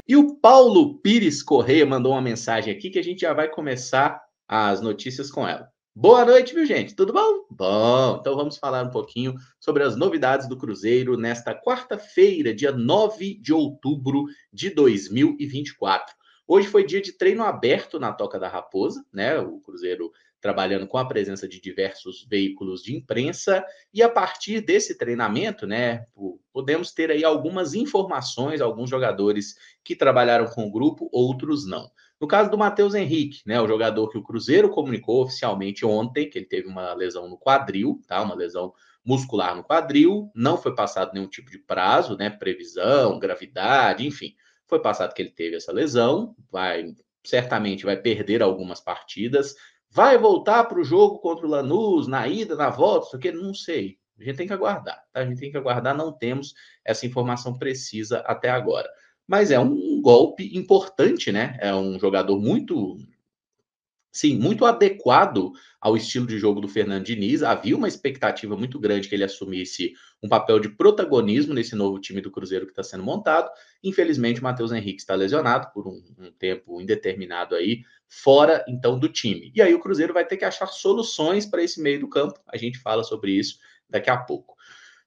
E o Paulo Pires Correia mandou uma mensagem aqui que a gente já vai começar as notícias com ela. Boa noite, viu, gente? Tudo bom? Bom, então vamos falar um pouquinho sobre as novidades do Cruzeiro nesta quarta-feira, dia 9 de outubro de 2024. Hoje foi dia de treino aberto na Toca da Raposa, né? O Cruzeiro trabalhando com a presença de diversos veículos de imprensa, e a partir desse treinamento, né, podemos ter aí algumas informações, alguns jogadores que trabalharam com o grupo, outros não. No caso do Matheus Henrique, né, o jogador que o Cruzeiro comunicou oficialmente ontem, que ele teve uma lesão no quadril, tá? Uma lesão muscular no quadril, não foi passado nenhum tipo de prazo, né? Previsão, gravidade, enfim. Foi passado que ele teve essa lesão, certamente vai perder algumas partidas, vai voltar para o jogo contra o Lanús, na ida, na volta, isso aqui, não sei. A gente tem que aguardar, tá? A gente tem que aguardar, não temos essa informação precisa até agora. Mas é um golpe importante, né? É um jogador muito, sim, muito adequado ao estilo de jogo do Fernando Diniz. Havia uma expectativa muito grande que ele assumisse um papel de protagonismo nesse novo time do Cruzeiro que está sendo montado. Infelizmente, o Matheus Henrique está lesionado por um tempo indeterminado aí, fora então do time. E aí o Cruzeiro vai ter que achar soluções para esse meio do campo. A gente fala sobre isso daqui a pouco.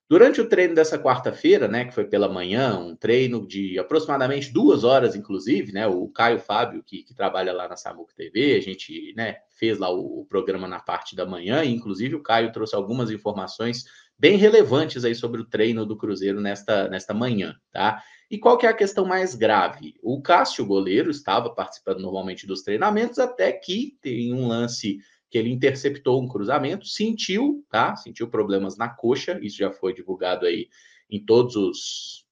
Durante o treino dessa quarta-feira, né, que foi pela manhã, um treino de aproximadamente 2 horas, inclusive, né, o Caio Fábio, que trabalha lá na Samuco TV, a gente, né, fez lá o programa na parte da manhã, e inclusive o Caio trouxe algumas informações bem relevantes aí sobre o treino do Cruzeiro nesta manhã, tá? E qual que é a questão mais grave? O Cássio, goleiro, estava participando normalmente dos treinamentos, até que tem um lance que ele interceptou um cruzamento, sentiu, tá? Sentiu problemas na coxa, isso já foi divulgado aí em todos os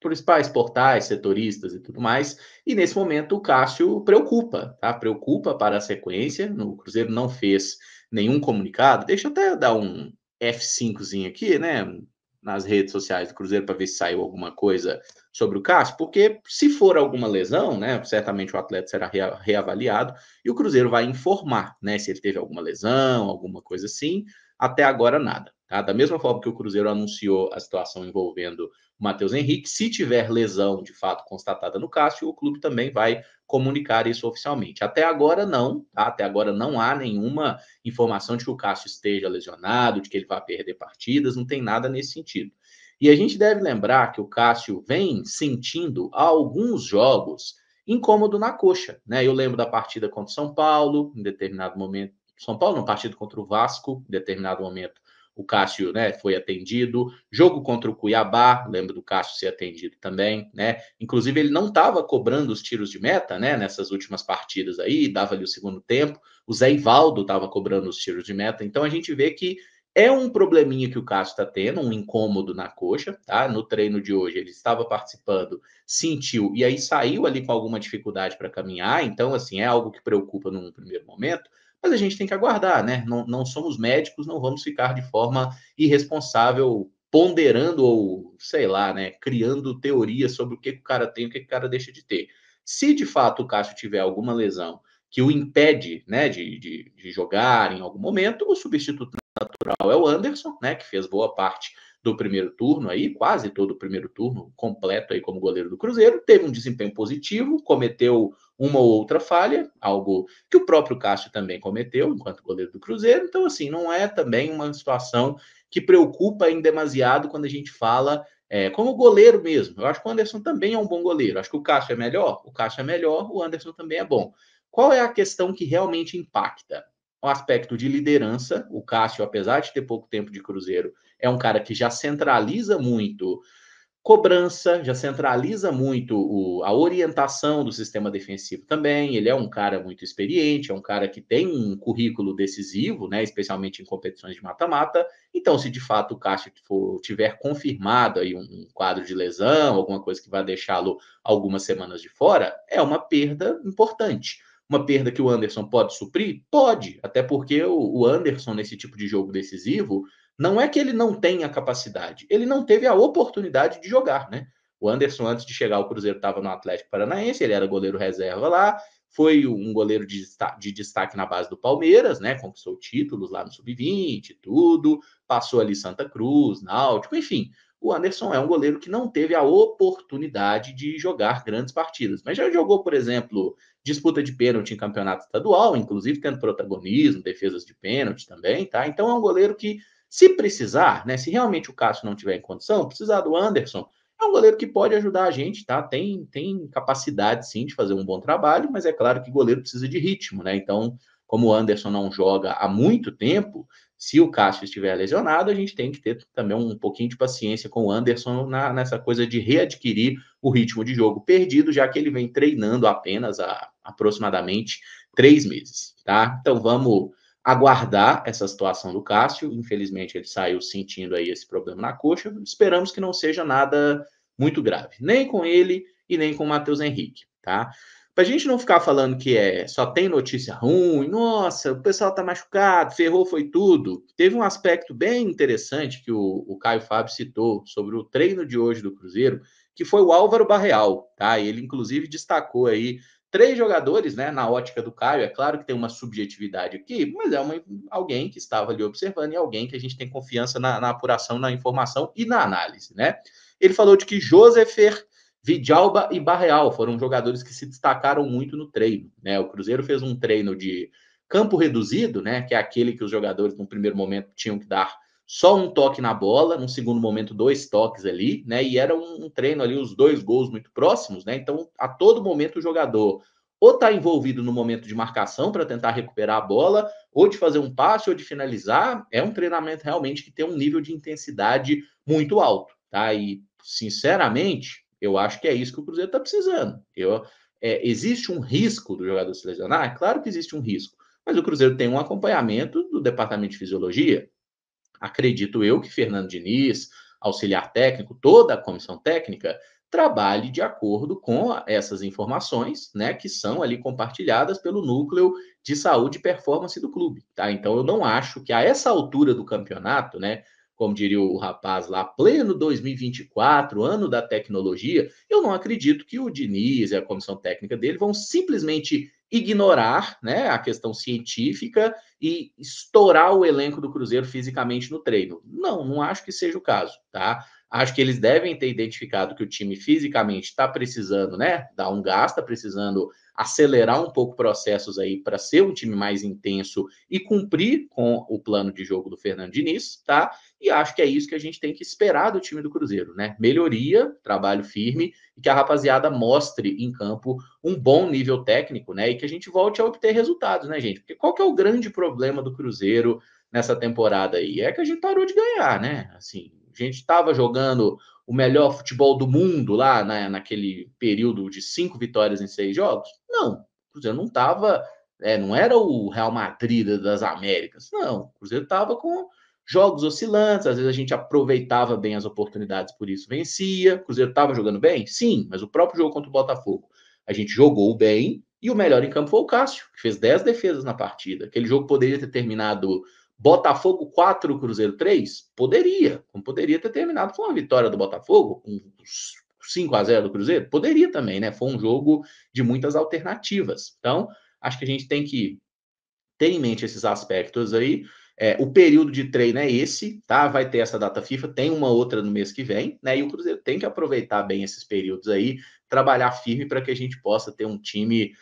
principais portais, setoristas e tudo mais. E nesse momento o Cássio preocupa, tá? Preocupa para a sequência. O Cruzeiro não fez nenhum comunicado. Deixa eu até dar um F5zinho aqui, né? Nas redes sociais do Cruzeiro para ver se saiu alguma coisa sobre o Cássio, porque se for alguma lesão, né, certamente o atleta será reavaliado e o Cruzeiro vai informar, né, se ele teve alguma lesão, alguma coisa assim. Até agora nada, tá? Da mesma forma que o Cruzeiro anunciou a situação envolvendo o Matheus Henrique, se tiver lesão de fato constatada no Cássio, o clube também vai comunicar isso oficialmente. Até agora não, tá? Até agora não há nenhuma informação de que o Cássio esteja lesionado, de que ele vai perder partidas, não tem nada nesse sentido. E a gente deve lembrar que o Cássio vem sentindo há alguns jogos incômodo na coxa, né? Eu lembro da partida contra o São Paulo, em determinado momento, São Paulo, não, partida contra o Vasco, em determinado momento o Cássio, né, foi atendido. Jogo contra o Cuiabá, lembro do Cássio ser atendido também, né? Inclusive, ele não estava cobrando os tiros de meta, né, nessas últimas partidas aí, dava ali o segundo tempo. O Zé Ivaldo estava cobrando os tiros de meta. Então, a gente vê que é um probleminha que o Cássio está tendo, um incômodo na coxa, tá? No treino de hoje, ele estava participando, sentiu, e aí saiu ali com alguma dificuldade para caminhar. Então, assim, é algo que preocupa num primeiro momento, mas a gente tem que aguardar, né? Não somos médicos, não vamos ficar de forma irresponsável ponderando ou, sei lá, né, criando teorias sobre o que o cara tem e o que o cara deixa de ter. Se de fato o Cássio tiver alguma lesão que o impede, né, de jogar em algum momento, o substituto natural é o Anderson, né, que fez boa parte do primeiro turno aí, quase todo o primeiro turno completo aí como goleiro do Cruzeiro, teve um desempenho positivo, cometeu uma ou outra falha, algo que o próprio Cássio também cometeu enquanto goleiro do Cruzeiro. Então, assim, não é também uma situação que preocupa em demasiado quando a gente fala como goleiro mesmo. Eu acho que o Anderson também é um bom goleiro. Acho que o Cássio é melhor, o Anderson também é bom. Qual é a questão que realmente impacta? O aspecto de liderança. O Cássio, apesar de ter pouco tempo de Cruzeiro, é um cara que já centraliza muito cobrança, já centraliza muito a orientação do sistema defensivo também. Ele é um cara muito experiente, é um cara que tem um currículo decisivo, né, especialmente em competições de mata-mata. Então, se de fato o Cássio tiver confirmado aí um quadro de lesão, alguma coisa que vai deixá-lo algumas semanas de fora, é uma perda importante. Uma perda que o Anderson pode suprir? Pode, até porque o Anderson, nesse tipo de jogo decisivo, não é que ele não tenha capacidade, ele não teve a oportunidade de jogar, né? O Anderson, antes de chegar ao Cruzeiro, estava no Atlético Paranaense, ele era goleiro reserva lá, foi um goleiro de destaque na base do Palmeiras, né? Conquistou títulos lá no Sub-20, tudo, passou ali Santa Cruz, Náutico, enfim. o Anderson é um goleiro que não teve a oportunidade de jogar grandes partidas, mas já jogou, por exemplo, disputa de pênalti em campeonato estadual, inclusive tendo protagonismo, defesas de pênalti também, tá? Então é um goleiro que, se precisar, né, se realmente o Cássio não tiver em condição, precisar do Anderson, é um goleiro que pode ajudar a gente, tá? Tem capacidade, sim, de fazer um bom trabalho, mas é claro que goleiro precisa de ritmo, né? Então, como o Anderson não joga há muito tempo, se o Cássio estiver lesionado, a gente tem que ter também um pouquinho de paciência com o Anderson nessa coisa de readquirir o ritmo de jogo perdido, já que ele vem treinando apenas há aproximadamente 3 meses, tá? Então vamos aguardar essa situação do Cássio. Infelizmente, ele saiu sentindo aí esse problema na coxa. Esperamos que não seja nada muito grave, nem com ele e nem com o Matheus Henrique, tá? Pra gente não ficar falando que só tem notícia ruim, nossa, o pessoal tá machucado, ferrou, foi tudo. Teve um aspecto bem interessante que o Caio Fábio citou sobre o treino de hoje do Cruzeiro, que foi o Álvaro Barreal, tá? Ele, inclusive, destacou aí 3 jogadores, né, na ótica do Caio. É claro que tem uma subjetividade aqui, mas alguém que estava ali observando e alguém que a gente tem confiança na apuração, na informação e na análise, né? Ele falou de que Josefer, Vidalba e Barreal foram jogadores que se destacaram muito no treino, né? O Cruzeiro fez um treino de campo reduzido, né, que é aquele que os jogadores no primeiro momento tinham que dar só um toque na bola, no segundo momento 2 toques ali, né? E era um treino ali, os 2 gols muito próximos, né? Então, a todo momento o jogador ou está envolvido no momento de marcação para tentar recuperar a bola, ou de fazer um passe, ou de finalizar. É um treinamento realmente que tem um nível de intensidade muito alto, tá? E, sinceramente, eu acho que é isso que o Cruzeiro está precisando. Existe um risco do jogador se lesionar? É claro que existe um risco, mas o Cruzeiro tem um acompanhamento do departamento de fisiologia. Acredito eu que Fernando Diniz, auxiliar técnico, toda a comissão técnica, trabalhe de acordo com essas informações, né, que são ali compartilhadas pelo núcleo de saúde e performance do clube, tá? Então eu não acho que a essa altura do campeonato, né, como diria o rapaz lá, pleno 2024, ano da tecnologia, eu não acredito que o Diniz e a comissão técnica dele vão simplesmente ignorar, né, a questão científica e estourar o elenco do Cruzeiro fisicamente no treino. Não, não acho que seja o caso, tá? Acho que eles devem ter identificado que o time fisicamente está precisando, né, dar um gás, está precisando acelerar um pouco processos aí para ser um time mais intenso e cumprir com o plano de jogo do Fernando Diniz, tá? E acho que é isso que a gente tem que esperar do time do Cruzeiro, né? Melhoria, trabalho firme e que a rapaziada mostre em campo um bom nível técnico, né? E que a gente volte a obter resultados, né, gente? Porque qual que é o grande problema do Cruzeiro nessa temporada aí? É que a gente parou de ganhar, né? Assim, a gente estava jogando o melhor futebol do mundo lá naquele período de 5 vitórias em 6 jogos? Não, o Cruzeiro não estava, não era o Real Madrid das Américas, não. O Cruzeiro estava com jogos oscilantes, às vezes a gente aproveitava bem as oportunidades, por isso vencia. O Cruzeiro estava jogando bem? Sim, mas o próprio jogo contra o Botafogo, a gente jogou bem e o melhor em campo foi o Cássio, que fez 10 defesas na partida. Aquele jogo poderia ter terminado Botafogo 4, Cruzeiro 3? Poderia. Como poderia ter terminado com uma vitória do Botafogo, com 5-0 do Cruzeiro? Poderia também, né? Foi um jogo de muitas alternativas. Então, acho que a gente tem que ter em mente esses aspectos aí. O período de treino é esse, tá? Vai ter essa data FIFA, tem uma outra no mês que vem, né? E o Cruzeiro tem que aproveitar bem esses períodos aí, trabalhar firme para que a gente possa ter um time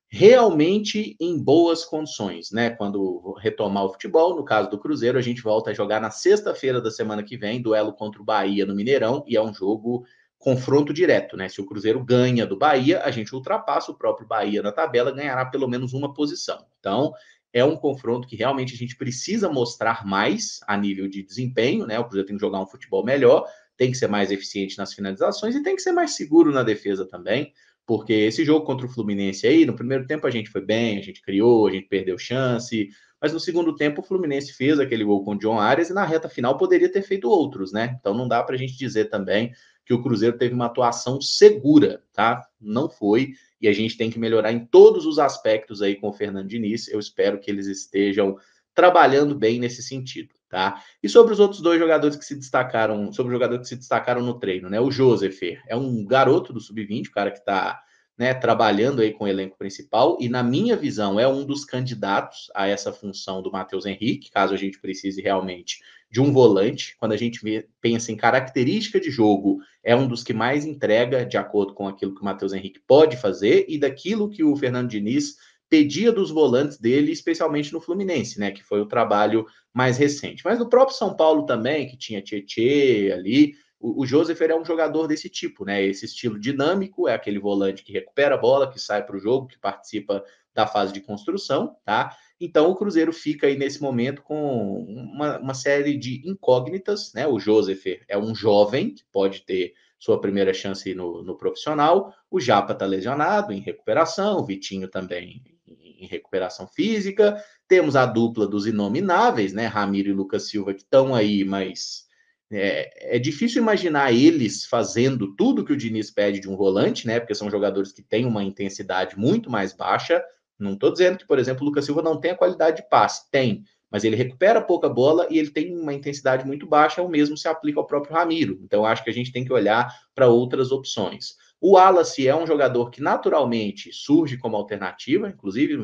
realmente em boas condições, né? Quando retomar o futebol, no caso do Cruzeiro, a gente volta a jogar na sexta-feira da semana que vem, duelo contra o Bahia no Mineirão, e é um jogo confronto direto, né? Se o Cruzeiro ganha do Bahia, a gente ultrapassa o próprio Bahia na tabela, ganhará pelo menos uma posição. Então, é um confronto que realmente a gente precisa mostrar mais a nível de desempenho, né? O Cruzeiro tem que jogar um futebol melhor, tem que ser mais eficiente nas finalizações e tem que ser mais seguro na defesa também, porque esse jogo contra o Fluminense aí, no primeiro tempo a gente foi bem, a gente criou, a gente perdeu chance, mas no segundo tempo o Fluminense fez aquele gol com o John Arias e na reta final poderia ter feito outros, né? Então não dá para a gente dizer também que o Cruzeiro teve uma atuação segura, tá? Não foi, e a gente tem que melhorar em todos os aspectos aí com o Fernando Diniz. Eu espero que eles estejam trabalhando bem nesse sentido, tá? E sobre os outros 2 jogadores que se destacaram, sobre os jogadores que se destacaram no treino, né? O Josefer é um garoto do sub-20, o cara que está né, trabalhando aí com o elenco principal, e na minha visão é um dos candidatos a essa função do Matheus Henrique, caso a gente precise realmente de um volante. Quando a gente pensa em característica de jogo, é um dos que mais entrega, de acordo com aquilo que o Matheus Henrique pode fazer, e daquilo que o Fernando Diniz pedia dos volantes dele, especialmente no Fluminense, né, que foi o trabalho mais recente. Mas no próprio São Paulo também, que tinha Tietê ali, o Josepher é um jogador desse tipo, né? Esse estilo dinâmico, é aquele volante que recupera a bola, que sai para o jogo, que participa da fase de construção, tá? Então o Cruzeiro fica aí nesse momento com uma série de incógnitas, né? O Josepher é um jovem que pode ter sua primeira chance no profissional, o Japa está lesionado, em recuperação, o Vitinho também em recuperação física, temos a dupla dos inomináveis, né? Ramiro e Lucas Silva, que estão aí, mas é difícil imaginar eles fazendo tudo que o Diniz pede de um volante, né? Porque são jogadores que têm uma intensidade muito mais baixa. Não estou dizendo que, por exemplo, o Lucas Silva não tem a qualidade de passe, tem, mas ele recupera pouca bola e ele tem uma intensidade muito baixa, o mesmo se aplica ao próprio Ramiro. Então, acho que a gente tem que olhar para outras opções. O Wallace é um jogador que naturalmente surge como alternativa, inclusive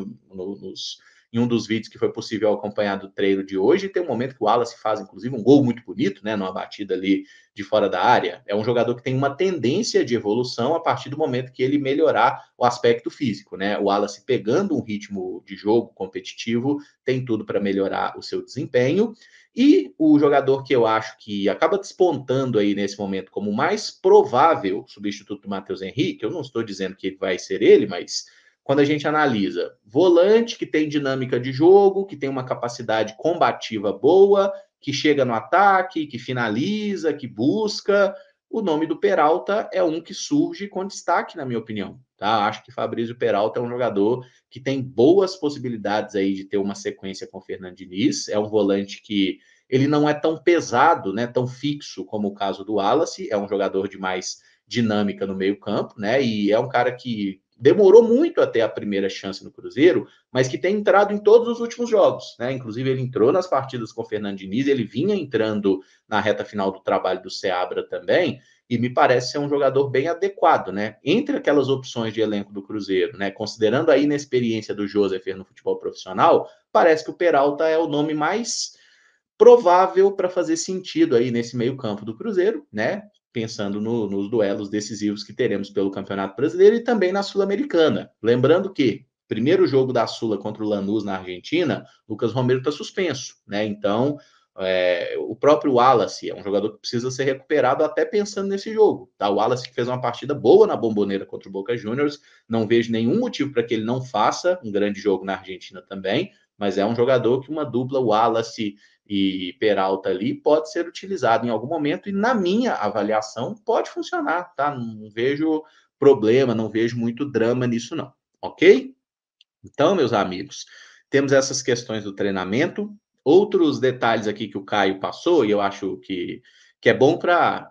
em um dos vídeos que foi possível acompanhar do treino de hoje, tem um momento que o Wallace faz, inclusive, um gol muito bonito, né, numa batida ali de fora da área. É um jogador que tem uma tendência de evolução a partir do momento que ele melhorar o aspecto físico, né? O Wallace pegando um ritmo de jogo competitivo tem tudo para melhorar o seu desempenho. E o jogador que eu acho que acaba despontando aí nesse momento como o mais provável substituto do Matheus Henrique, eu não estou dizendo que vai ser ele, mas quando a gente analisa volante que tem dinâmica de jogo, que tem uma capacidade combativa boa, que chega no ataque, que finaliza, que busca, o nome do Peralta é um que surge com destaque, na minha opinião. Tá? Acho que Fabrício Peralta é um jogador que tem boas possibilidades aí de ter uma sequência com o Fernando Diniz. É um volante que ele não é tão pesado, né, tão fixo como o caso do Wallace, é um jogador de mais dinâmica no meio-campo, né? E é um cara que demorou muito até a primeira chance no Cruzeiro, mas que tem entrado em todos os últimos jogos, né? Inclusive, ele entrou nas partidas com o Fernando Diniz, ele vinha entrando na reta final do trabalho do Seabra também, e me parece ser um jogador bem adequado, né? Entre aquelas opções de elenco do Cruzeiro, né? Considerando a inexperiência do Joseph no futebol profissional, parece que o Peralta é o nome mais provável para fazer sentido aí nesse meio-campo do Cruzeiro, né? Pensando nos duelos decisivos que teremos pelo Campeonato Brasileiro e também na Sul-Americana. Lembrando que primeiro jogo da Sula contra o Lanús na Argentina, Lucas Romero está suspenso, né? Então, o próprio Wallace é um jogador que precisa ser recuperado até pensando nesse jogo. Tá? O Wallace que fez uma partida boa na Bomboneira contra o Boca Juniors, não vejo nenhum motivo para que ele não faça um grande jogo na Argentina também, mas é um jogador que uma dupla Wallace e Peralta ali pode ser utilizado em algum momento e na minha avaliação pode funcionar, tá? Não vejo problema, não vejo muito drama nisso não, ok? Então, meus amigos, temos essas questões do treinamento, outros detalhes aqui que o Caio passou e eu acho que é bom para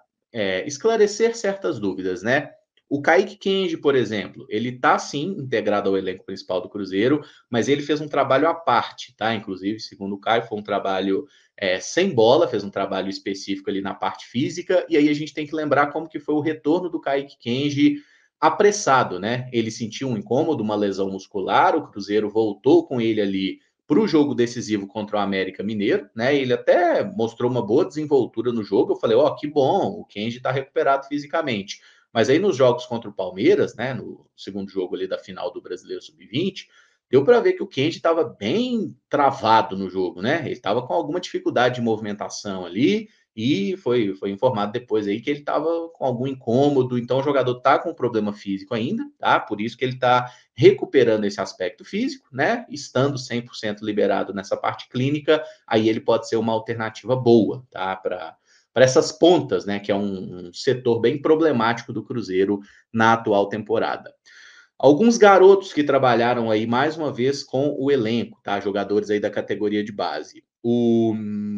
esclarecer certas dúvidas, né? O Kaique Kenji, por exemplo, ele está sim integrado ao elenco principal do Cruzeiro, mas ele fez um trabalho à parte, tá? Inclusive, segundo o Caio, foi um trabalho sem bola, fez um trabalho específico ali na parte física, e aí a gente tem que lembrar como que foi o retorno do Kaique Kenji apressado, né? Ele sentiu um incômodo, uma lesão muscular, o Cruzeiro voltou com ele ali para o jogo decisivo contra o América Mineiro, né? Ele até mostrou uma boa desenvoltura no jogo. Eu falei, ó, que bom, o Kenji está recuperado fisicamente. Mas aí nos jogos contra o Palmeiras, né, no segundo jogo ali da final do Brasileiro Sub-20, deu para ver que o Kenji estava bem travado no jogo, né? Ele estava com alguma dificuldade de movimentação ali e foi informado depois aí que ele estava com algum incômodo, então o jogador está com problema físico ainda, tá? Por isso que ele está recuperando esse aspecto físico, né? Estando 100% liberado nessa parte clínica, aí ele pode ser uma alternativa boa, tá? Para essas pontas, né, que é um setor bem problemático do Cruzeiro na atual temporada. Alguns garotos que trabalharam aí mais uma vez com o elenco, tá? Jogadores aí da categoria de base. O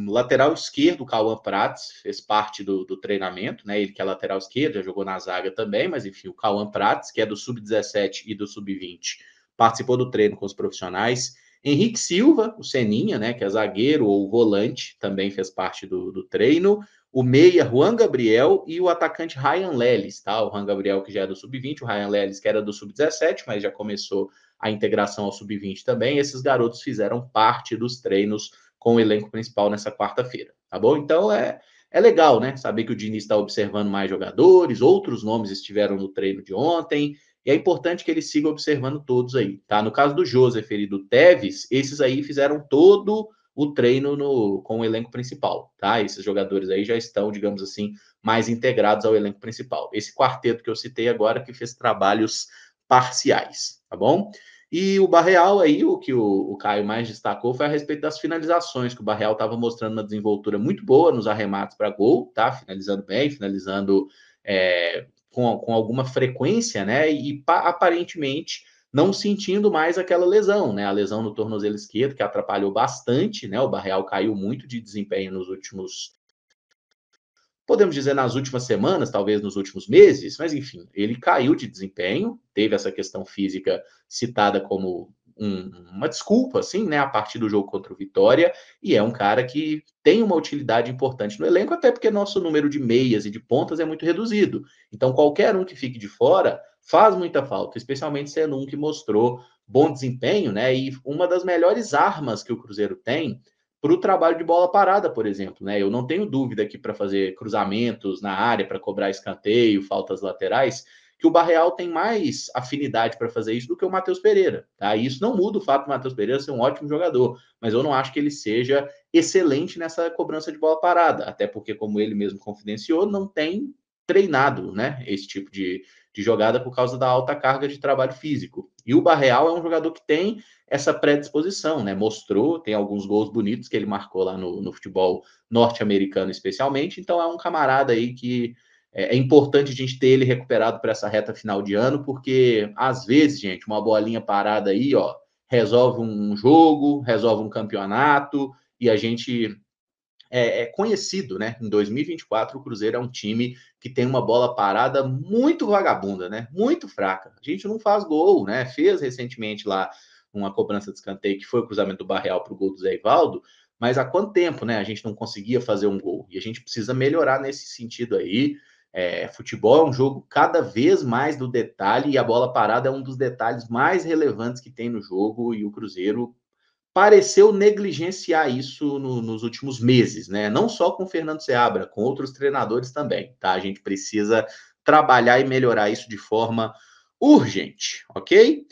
lateral esquerdo, Cauã Prats, fez parte do treinamento, né? Ele que é lateral esquerdo, já jogou na zaga também, mas enfim, o Cauã Prats, que é do Sub-17 e do Sub-20, participou do treino com os profissionais. Henrique Silva, o Seninha, né? Que é zagueiro ou volante, também fez parte do treino. o meia Juan Gabriel e o atacante Ryan Lelis, tá? O Juan Gabriel que já é do sub-20, o Ryan Lelis que era do sub-17, mas já começou a integração ao sub-20 também. Esses garotos fizeram parte dos treinos com o elenco principal nessa quarta-feira, tá bom? Então é legal, né? Saber que o Diniz está observando mais jogadores, outros nomes estiveram no treino de ontem, e é importante que ele siga observando todos aí, tá? No caso do Joseph e do Tevez, esses aí fizeram todo o treino com o elenco principal, tá? Esses jogadores aí já estão, digamos assim, mais integrados ao elenco principal. Esse quarteto que eu citei agora que fez trabalhos parciais, tá bom? E o Barreal aí, o que o Caio mais destacou foi a respeito das finalizações, que o Barreal estava mostrando uma desenvoltura muito boa nos arremates para gol, tá? Finalizando bem, finalizando com alguma frequência, né? E aparentemente não sentindo mais aquela lesão, né? A lesão no tornozelo esquerdo, que atrapalhou bastante, né? O Barreal caiu muito de desempenho nos últimos, podemos dizer, nas últimas semanas, talvez nos últimos meses, mas enfim, ele caiu de desempenho, teve essa questão física citada como uma desculpa, assim, né, a partir do jogo contra o Vitória, e é um cara que tem uma utilidade importante no elenco, até porque nosso número de meias e de pontas é muito reduzido. Então, qualquer um que fique de fora faz muita falta, especialmente sendo um que mostrou bom desempenho, né, e uma das melhores armas que o Cruzeiro tem para o trabalho de bola parada, por exemplo, né? Eu não tenho dúvida que para fazer cruzamentos na área, para cobrar escanteio, faltas laterais, que o Barreal tem mais afinidade para fazer isso do que o Matheus Pereira, tá? E isso não muda o fato do Matheus Pereira ser um ótimo jogador, mas eu não acho que ele seja excelente nessa cobrança de bola parada, até porque, como ele mesmo confidenciou, não tem treinado, né, esse tipo de jogada por causa da alta carga de trabalho físico. E o Barreal é um jogador que tem essa predisposição, né? Mostrou, tem alguns gols bonitos que ele marcou lá no futebol norte-americano, especialmente. Então é um camarada aí que é importante a gente ter ele recuperado para essa reta final de ano, porque às vezes, gente, uma bolinha parada aí, ó, resolve um jogo, resolve um campeonato, e a gente é conhecido, né? Em 2024, o Cruzeiro é um time que tem uma bola parada muito vagabunda, né? Muito fraca. A gente não faz gol, né? Fez recentemente lá uma cobrança de escanteio que foi o cruzamento do Barreal para o gol do Zé Ivaldo, mas há quanto tempo, né? A gente não conseguia fazer um gol e a gente precisa melhorar nesse sentido aí. Futebol é um jogo cada vez mais do detalhe e a bola parada é um dos detalhes mais relevantes que tem no jogo e o Cruzeiro pareceu negligenciar isso nos últimos meses, né? Não só com o Fernando Seabra, com outros treinadores também, tá? A gente precisa trabalhar e melhorar isso de forma urgente, ok?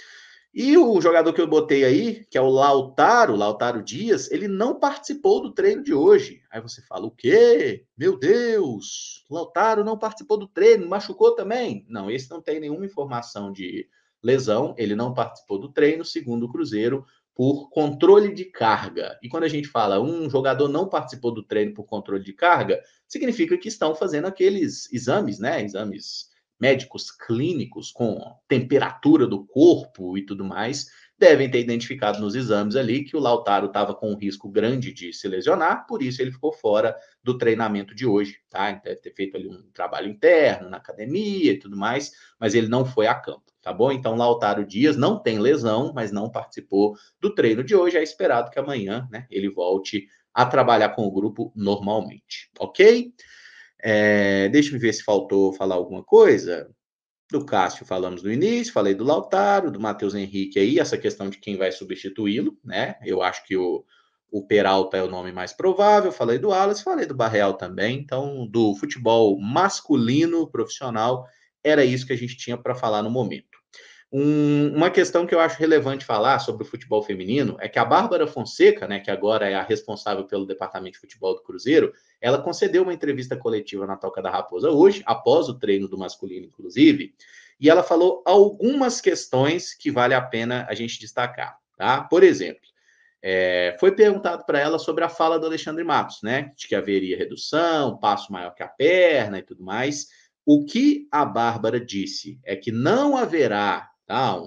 E o jogador que eu botei aí, que é o Lautaro Dias, ele não participou do treino de hoje. Aí você fala, o quê? Meu Deus, Lautaro não participou do treino, machucou também? Não, esse não tem nenhuma informação de lesão, ele não participou do treino, segundo o Cruzeiro, por controle de carga. E quando a gente fala um jogador não participou do treino por controle de carga, significa que estão fazendo aqueles exames, né? Exames médicos clínicos com temperatura do corpo e tudo mais, devem ter identificado nos exames ali que o Lautaro estava com um risco grande de se lesionar, por isso ele ficou fora do treinamento de hoje, tá? Deve ter feito ali um trabalho interno na academia e tudo mais, mas ele não foi a campo, tá bom? Então, Lautaro Dias não tem lesão, mas não participou do treino de hoje. É esperado que amanhã, né, ele volte a trabalhar com o grupo normalmente, ok? Deixa eu ver se faltou falar alguma coisa. Do Cássio falamos no início, falei do Lautaro, do Matheus Henrique aí, essa questão de quem vai substituí-lo, né? Eu acho que o Peralta é o nome mais provável, falei do Alas, falei do Barreal também. Então, do futebol masculino profissional, era isso que a gente tinha para falar no momento. Uma questão que eu acho relevante falar sobre o futebol feminino é que a Bárbara Fonseca, né, que agora é a responsável pelo departamento de futebol do Cruzeiro, ela concedeu uma entrevista coletiva na Toca da Raposa hoje, após o treino do masculino, inclusive, e ela falou algumas questões que vale a pena a gente destacar, tá? Por exemplo, foi perguntado para ela sobre a fala do Alexandre Matos, né, de que haveria redução, passo maior que a perna e tudo mais. O que a Bárbara disse é que não haverá, tá,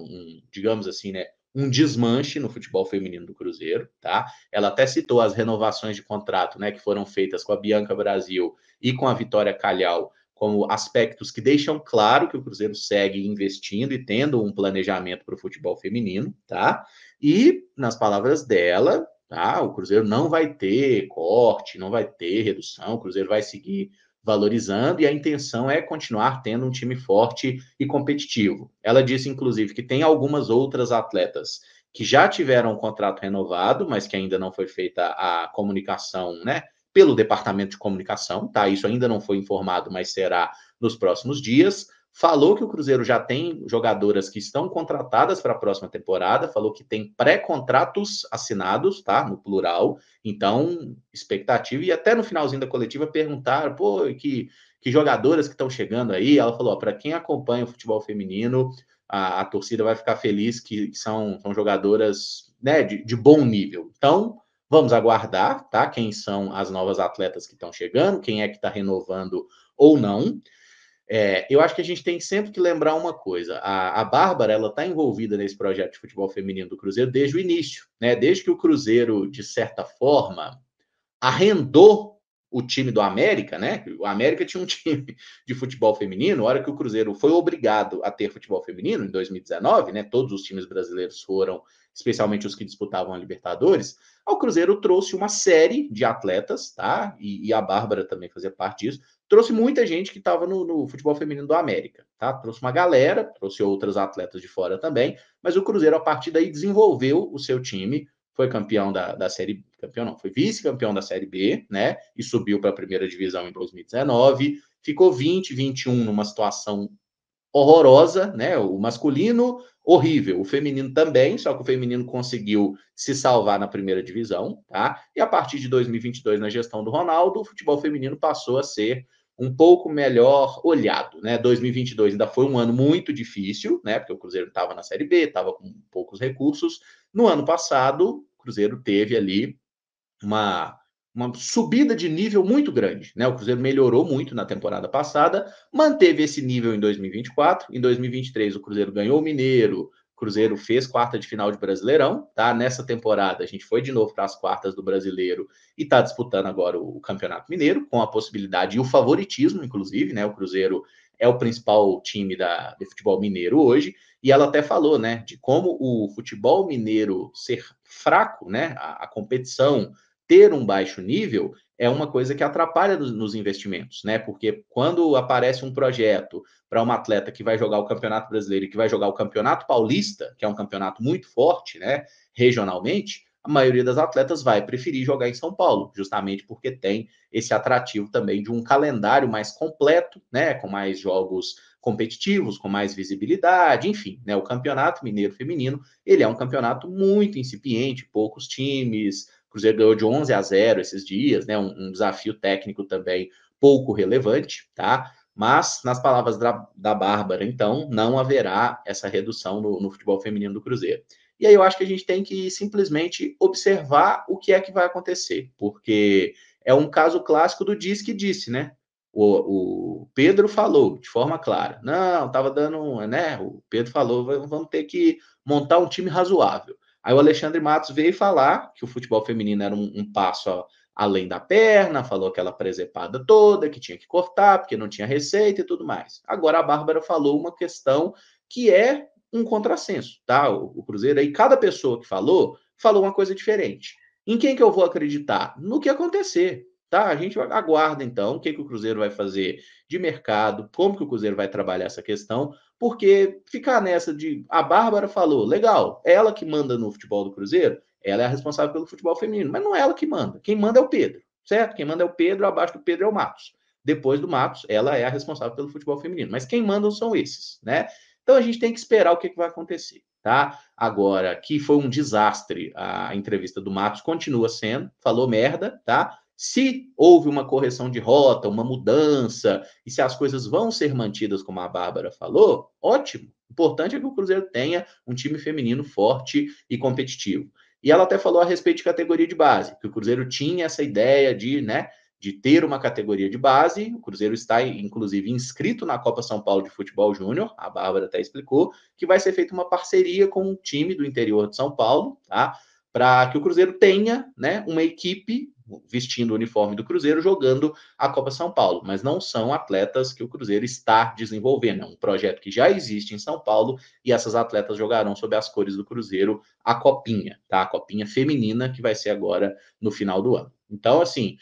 digamos assim, né, um desmanche no futebol feminino do Cruzeiro, tá? Ela até citou as renovações de contrato, né, que foram feitas com a Bianca Brasil e com a Vitória Calhau, como aspectos que deixam claro que o Cruzeiro segue investindo e tendo um planejamento para o futebol feminino, tá? E, nas palavras dela, tá? O Cruzeiro não vai ter corte, não vai ter redução, o Cruzeiro vai seguir valorizando e a intenção é continuar tendo um time forte e competitivo. Ela disse, inclusive, que tem algumas outras atletas que já tiveram um contrato renovado, mas que ainda não foi feita a comunicação, né? Pelo departamento de comunicação, tá? Isso ainda não foi informado, mas será nos próximos dias. Falou que o Cruzeiro já tem jogadoras que estão contratadas para a próxima temporada, falou que tem pré-contratos assinados, tá? No plural. Então, expectativa. E até no finalzinho da coletiva perguntaram, pô, que jogadoras que estão chegando aí? Ela falou, para quem acompanha o futebol feminino, a torcida vai ficar feliz que são jogadoras, né, de bom nível. Então, vamos aguardar, tá? Quem são as novas atletas que estão chegando, quem é que está renovando ou não. Eu acho que a gente tem sempre que lembrar uma coisa: a Bárbara ela está envolvida nesse projeto de futebol feminino do Cruzeiro desde o início, né? Desde que o Cruzeiro, de certa forma, arrendou o time do América, né? O América tinha um time de futebol feminino, a hora que o Cruzeiro foi obrigado a ter futebol feminino, em 2019, né? Todos os times brasileiros foram, especialmente os que disputavam a Libertadores. O Cruzeiro trouxe uma série de atletas, tá? E a Bárbara também fazia parte disso. Trouxe muita gente que estava no futebol feminino do América, tá? Trouxe uma galera, trouxe outras atletas de fora também, mas o Cruzeiro, a partir daí, desenvolveu o seu time, foi campeão da Série... Campeão não, foi vice-campeão da Série B, né? E subiu para a primeira divisão em 2019. Ficou 21 numa situação horrorosa, né? O masculino, horrível. O feminino também, só que o feminino conseguiu se salvar na primeira divisão, tá? E a partir de 2022, na gestão do Ronaldo, o futebol feminino passou a ser um pouco melhor olhado, né? 2022 ainda foi um ano muito difícil, né? Porque o Cruzeiro estava na Série B, estava com poucos recursos. No ano passado, o Cruzeiro teve ali uma, uma subida de nível muito grande, né? O Cruzeiro melhorou muito na temporada passada, manteve esse nível em 2024. Em 2023, o Cruzeiro ganhou o Mineiro, o Cruzeiro fez quarta de final de Brasileirão, tá? Nessa temporada, a gente foi de novo para as quartas do Brasileiro e está disputando agora o Campeonato Mineiro, com a possibilidade e o favoritismo, inclusive, né? O Cruzeiro é o principal time do futebol mineiro hoje, e ela até falou, né, de como o futebol mineiro ser fraco, né, a competição ter um baixo nível é uma coisa que atrapalha nos investimentos, né? Porque quando aparece um projeto para uma atleta que vai jogar o Campeonato Brasileiro e que vai jogar o Campeonato Paulista, que é um campeonato muito forte, né, regionalmente, a maioria das atletas vai preferir jogar em São Paulo, justamente porque tem esse atrativo também de um calendário mais completo, né, com mais jogos competitivos, com mais visibilidade, enfim, né? O Campeonato Mineiro Feminino, ele é um campeonato muito incipiente, poucos times. O Cruzeiro ganhou de 11-0 esses dias, né? Um desafio técnico também pouco relevante, tá? Mas, nas palavras da Bárbara, então, não haverá essa redução no futebol feminino do Cruzeiro. E aí eu acho que a gente tem que simplesmente observar o que é que vai acontecer, porque é um caso clássico do diz que disse, né? O Pedro falou de forma clara, não, estava dando, né? O Pedro falou, vamos ter que montar um time razoável. Aí o Alexandre Matos veio falar que o futebol feminino era um passo além da perna, falou aquela presepada toda, que tinha que cortar, porque não tinha receita e tudo mais. Agora a Bárbara falou uma questão que é um contrassenso, tá? O Cruzeiro aí, cada pessoa que falou uma coisa diferente. Em quem que eu vou acreditar? No que acontecer, tá? A gente aguarda então o que o Cruzeiro vai fazer de mercado, como que o Cruzeiro vai trabalhar essa questão, porque ficar nessa de a Bárbara falou, legal, ela que manda no futebol do Cruzeiro, ela é a responsável pelo futebol feminino, mas não é ela que manda. Quem manda é o Pedro, certo? Quem manda é o Pedro, abaixo do Pedro é o Matos. Depois do Matos, ela é a responsável pelo futebol feminino, mas quem mandam são esses, né? Então a gente tem que esperar o que vai acontecer, tá? Agora, que foi um desastre a entrevista do Matos, continua sendo, falou merda, tá? Se houve uma correção de rota, uma mudança, e se as coisas vão ser mantidas como a Bárbara falou, ótimo. O importante é que o Cruzeiro tenha um time feminino forte e competitivo. E ela até falou a respeito de categoria de base, que o Cruzeiro tinha essa ideia de, né, de ter uma categoria de base. O Cruzeiro está, inclusive, inscrito na Copa São Paulo de Futebol Júnior, a Bárbara até explicou, que vai ser feita uma parceria com um time do interior de São Paulo, tá? Para que o Cruzeiro tenha, né, uma equipe vestindo o uniforme do Cruzeiro, jogando a Copa São Paulo, mas não são atletas que o Cruzeiro está desenvolvendo. É um projeto que já existe em São Paulo e essas atletas jogarão sob as cores do Cruzeiro a Copinha, tá? A Copinha feminina que vai ser agora no final do ano. Então, assim,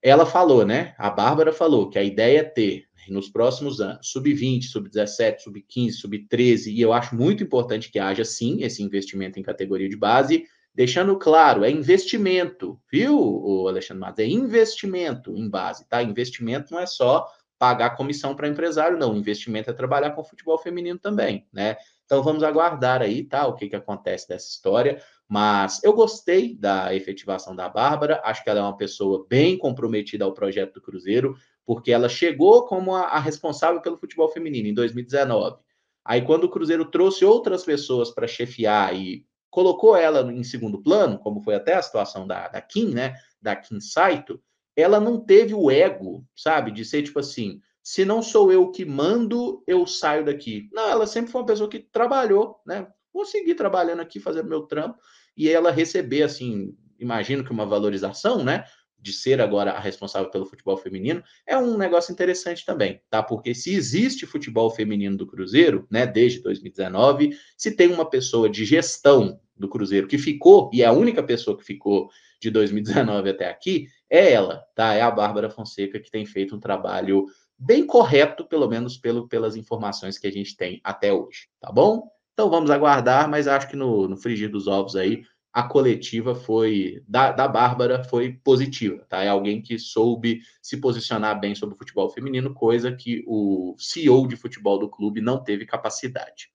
ela falou, né? A Bárbara falou que a ideia é ter nos próximos anos sub-20, sub-17, sub-15, sub-13, e eu acho muito importante que haja sim esse investimento em categoria de base, deixando claro, é investimento, viu, o Alexandre Matos? É investimento em base, tá? Investimento não é só pagar comissão para empresário, não. Investimento é trabalhar com futebol feminino também, né? Então vamos aguardar aí, tá? O que acontece dessa história. Mas eu gostei da efetivação da Bárbara, acho que ela é uma pessoa bem comprometida ao projeto do Cruzeiro, porque ela chegou como a responsável pelo futebol feminino em 2019. Aí, quando o Cruzeiro trouxe outras pessoas para chefiar e colocou ela em segundo plano, como foi até a situação da Kim, né? Da Kim Saito, ela não teve o ego, sabe? De ser tipo assim: se não sou eu que mando, eu saio daqui. Não, ela sempre foi uma pessoa que trabalhou, né? Vou seguir trabalhando aqui, fazendo meu trampo, e ela receber, assim, imagino que uma valorização, né? De ser agora a responsável pelo futebol feminino, é um negócio interessante também, tá? Porque se existe futebol feminino do Cruzeiro, né, desde 2019, se tem uma pessoa de gestão do Cruzeiro que ficou, e é a única pessoa que ficou de 2019 até aqui, é ela, tá? É a Bárbara Fonseca, que tem feito um trabalho bem correto, pelo menos pelas informações que a gente tem até hoje, tá bom? Então vamos aguardar, mas acho que no frigir dos ovos aí, a coletiva foi da Bárbara foi positiva, tá? É alguém que soube se posicionar bem sobre o futebol feminino, coisa que o CEO de futebol do clube não teve capacidade.